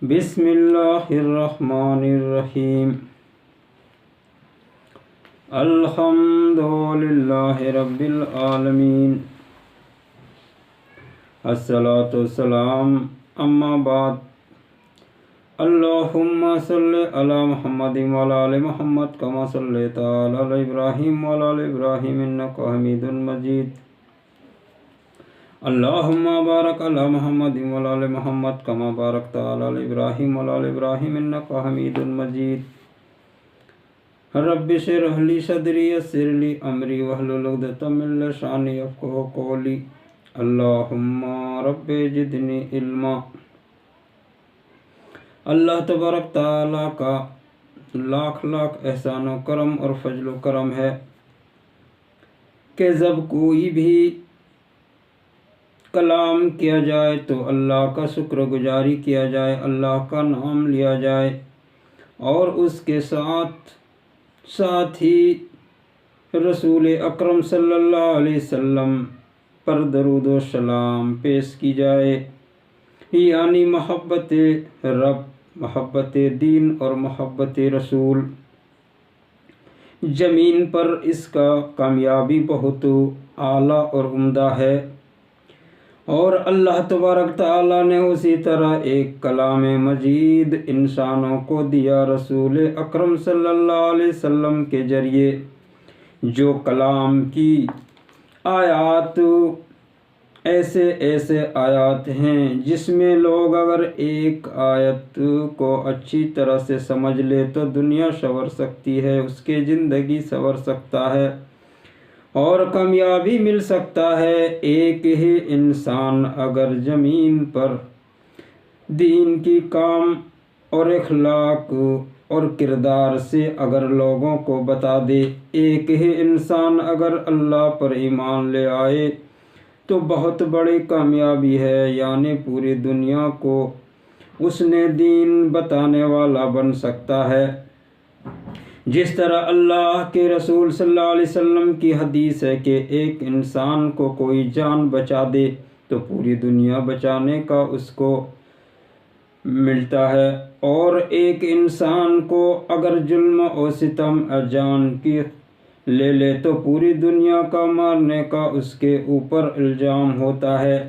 بسم اللہ الرحمن الرحیم الحمد للہ رب العالمین الصلاۃ والسلام اما بعد اللہم صلی علی محمد وعلی آل محمد کما صلیت علی ابراہیم وعلی آل ابراہیم انک حمید مجید اللہم بارک علی محمد وعلی آل محمد کما بارکت علی ابراہیم وعلی آل ابراہیم انک حمید مجید رب اشرح لی صدری یسر لی امری واحلل عقدۃ من لسانی یفقہوا قولی اللہم رب زدنی علما۔ اللہ تبارک تعالیٰ کا لاکھ لاکھ احسان و کرم اور فضل و کرم ہے کہ جب کوئی بھی کلام کیا جائے تو اللہ کا شکر گزاری کیا جائے، اللہ کا نام لیا جائے اور اس کے ساتھ ہی رسول اکرم صلی اللہ علیہ وسلم پر درود و سلام پیش کی جائے، یعنی محبت رب، محبت دین اور محبت رسول۔ زمین پر اس کا کامیابی بہت اعلیٰ اور عمدہ ہے، اور اللہ تبارک تعالیٰ نے اسی طرح ایک کلام مجید انسانوں کو دیا رسول اکرم صلی اللہ علیہ وسلم کے ذریعے، جو کلام کی آیات ایسے آیات ہیں جس میں لوگ اگر ایک آیت کو اچھی طرح سے سمجھ لے تو دنیا سنور سکتی ہے، اس کے زندگی سنور سکتا ہے اور کامیابی مل سکتا ہے۔ ایک ہی انسان اگر زمین پر دین کی کام اور اخلاق اور کردار سے اگر لوگوں کو بتا دے، ایک ہی انسان اگر اللہ پر ایمان لے آئے تو بہت بڑی کامیابی ہے، یعنی پوری دنیا کو اس نے دین بتانے والا بن سکتا ہے۔ جس طرح اللہ کے رسول صلی اللہ علیہ وسلم کی حدیث ہے کہ ایک انسان کو کوئی جان بچا دے تو پوری دنیا بچانے کا اس کو ملتا ہے، اور ایک انسان کو اگر ظلم و ستم جان کی لے لے تو پوری دنیا کا مارنے کا اس کے اوپر الزام ہوتا ہے۔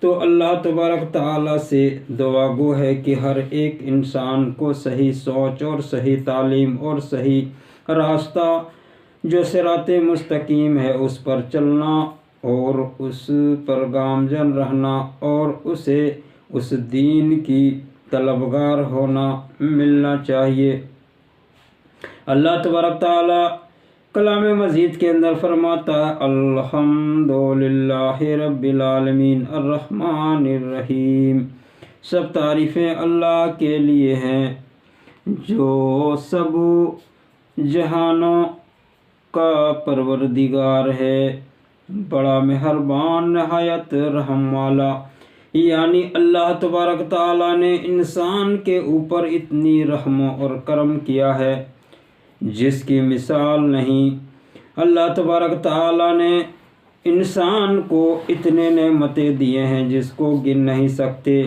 تو اللہ تبارک تعالیٰ سے دعا گو ہے کہ ہر ایک انسان کو صحیح سوچ اور صحیح تعلیم اور صحیح راستہ جو صراط مستقیم ہے اس پر چلنا اور اس پر گامزن رہنا اور اسے اس دین کی طلبگار ہونا ملنا چاہیے۔ اللہ تبارک تعالیٰ کلام مجید کے اندر فرماتا ہے الحمد للہ رب العالمین الرحمن الرحیم، سب تعریفیں اللہ کے لیے ہیں جو سب جہانوں کا پروردگار ہے، بڑا مہربان نہایت رحم والا۔ یعنی اللہ تبارک تعالیٰ نے انسان کے اوپر اتنی رحم اور کرم کیا ہے جس کی مثال نہیں۔ اللہ تبارک تعالیٰ نے انسان کو اتنے نعمتیں دیے ہیں جس کو گن نہیں سکتے،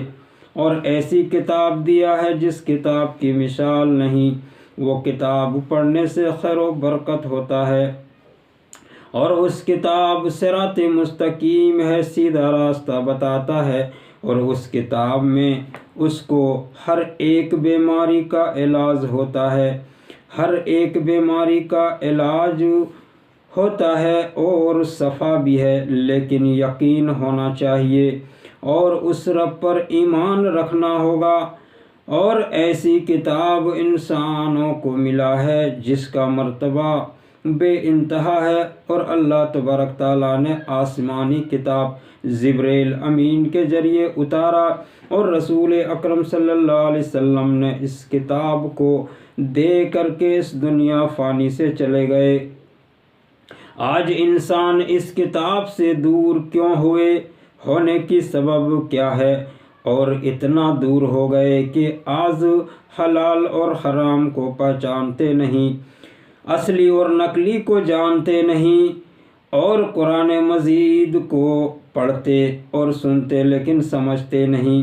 اور ایسی کتاب دیا ہے جس کتاب کی مثال نہیں۔ وہ کتاب پڑھنے سے خیر و برکت ہوتا ہے، اور اس کتاب صراط مستقیم ہے، سیدھا راستہ بتاتا ہے، اور اس کتاب میں اس کو ہر ایک بیماری کا علاج ہوتا ہے، ہر ایک بیماری کا علاج ہوتا ہے اور شفا بھی ہے، لیکن یقین ہونا چاہیے اور اس رب پر ایمان رکھنا ہوگا۔ اور ایسی کتاب انسانوں کو ملا ہے جس کا مرتبہ بے انتہا ہے، اور اللہ تبارک تعالیٰ نے آسمانی کتاب جبرائیل امین کے ذریعے اتارا، اور رسول اکرم صلی اللہ علیہ وسلم نے اس کتاب کو دے کر کے اس دنیا فانی سے چلے گئے۔ آج انسان اس کتاب سے دور کیوں ہونے کی سبب کیا ہے، اور اتنا دور ہو گئے کہ آج حلال اور حرام کو پہچانتے نہیں، اصلی اور نقلی کو جانتے نہیں، اور قرآن مجید کو پڑھتے اور سنتے لیکن سمجھتے نہیں۔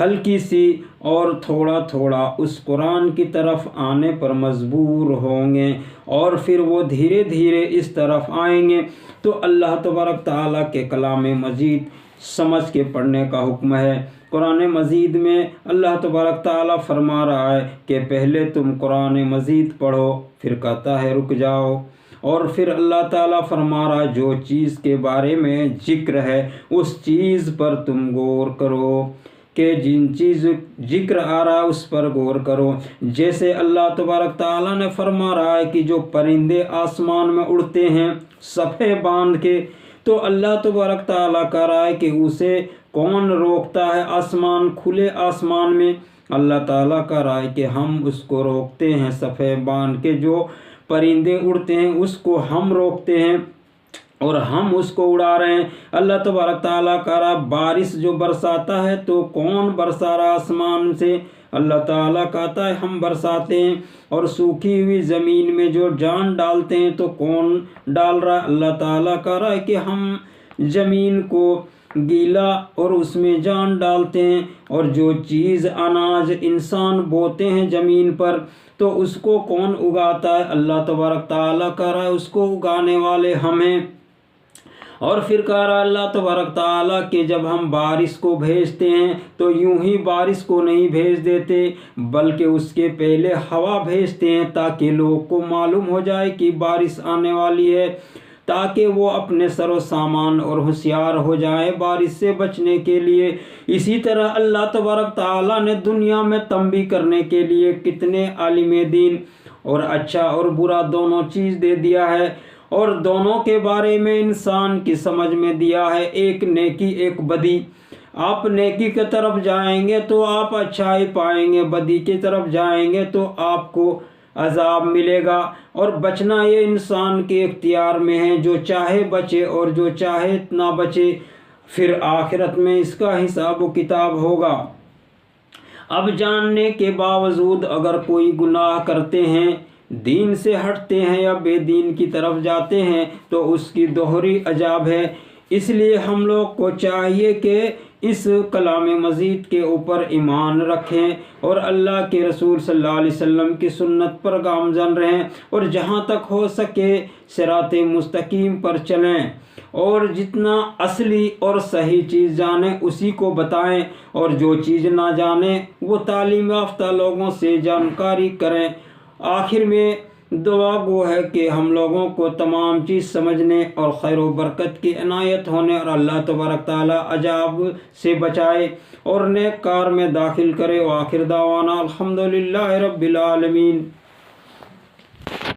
ہلکی سی اور تھوڑا تھوڑا اس قرآن کی طرف آنے پر مجبور ہوں گے، اور پھر وہ دھیرے دھیرے اس طرف آئیں گے۔ تو اللہ تبارک تعالیٰ کے کلام مجید سمجھ کے پڑھنے کا حکم ہے۔ قرآن مجید میں اللہ تبارک تعالیٰ فرما رہا ہے کہ پہلے تم قرآن مجید پڑھو، پھر کہتا ہے رک جاؤ، اور پھر اللہ تعالیٰ فرما رہا ہے جو چیز کے بارے میں ذکر ہے اس چیز پر تم غور کرو، کہ جن چیز ذکر آ رہا ہے اس پر غور کرو۔ جیسے اللہ تبارک تعالیٰ نے فرما رہا ہے کہ جو پرندے آسمان میں اڑتے ہیں صفحے باندھ کے، تو اللہ تبارک تعالیٰ کہہ رہا ہے کہ اسے کون روکتا ہے آسمان، کھلے آسمان میں؟ اللہ تعالیٰ کہہ رہا ہے کہ ہم اس کو روکتے ہیں، صفحے باندھ کے جو پرندے اڑتے ہیں اس کو ہم روکتے ہیں اور ہم اس کو اڑا رہے ہیں۔ اللہ تبارک تعالیٰ کہہ رہا بارش جو برساتا ہے تو کون برسا رہا آسمان سے؟ اللہ تعالیٰ کہتا ہے ہم برساتے ہیں۔ اور سوکھی ہوئی زمین میں جو جان ڈالتے ہیں تو کون ڈال رہا ہے؟ اللہ تعالیٰ کہہ رہا ہے کہ ہم زمین کو گیلا اور اس میں جان ڈالتے ہیں۔ اور جو چیز اناج انسان بوتے ہیں زمین پر تو اس کو کون اگاتا ہے؟ اللہ تبارک تعالیٰ کہہ رہا ہے اس کو اگانے والے ہم ہیں۔ اور پھر کہہ رہا اللہ تبارک تعالیٰ کہ جب ہم بارش کو بھیجتے ہیں تو یوں ہی بارش کو نہیں بھیج دیتے، بلکہ اس کے پہلے ہوا بھیجتے ہیں تاکہ لوگوں کو معلوم ہو جائے کہ بارش آنے والی ہے، تاکہ وہ اپنے سر و سامان اور ہوشیار ہو جائے بارش سے بچنے کے لیے۔ اسی طرح اللہ تبارک تعالیٰ نے دنیا میں تنبیہ کرنے کے لیے کتنے عالم دین اور اچھا اور برا دونوں چیز دے دیا ہے، اور دونوں کے بارے میں انسان کی سمجھ میں دیا ہے، ایک نیکی ایک بدی۔ آپ نیکی کی طرف جائیں گے تو آپ اچھائی پائیں گے، بدی کی طرف جائیں گے تو آپ کو عذاب ملے گا، اور بچنا یہ انسان کے اختیار میں ہے، جو چاہے بچے اور جو چاہے نہ بچے، پھر آخرت میں اس کا حساب و کتاب ہوگا۔ اب جاننے کے باوجود اگر کوئی گناہ کرتے ہیں، دین سے ہٹتے ہیں یا بے دین کی طرف جاتے ہیں تو اس کی دوہری عذاب ہے۔ اس لیے ہم لوگ کو چاہیے کہ اس کلام مجید کے اوپر ایمان رکھیں اور اللہ کے رسول صلی اللہ علیہ وسلم کی سنت پر گامزن رہیں، اور جہاں تک ہو سکے صراط مستقیم پر چلیں، اور جتنا اصلی اور صحیح چیز جانیں اسی کو بتائیں، اور جو چیز نہ جانیں وہ تعلیم یافتہ لوگوں سے جانکاری کریں۔ آخر میں دعا گو ہے کہ ہم لوگوں کو تمام چیز سمجھنے اور خیر و برکت کی عنایت ہونے اور اللہ تبارک تعالی عذاب سے بچائے اور نیک کار میں داخل کرے۔ وآخر دعوانا الحمدللہ رب العالمین۔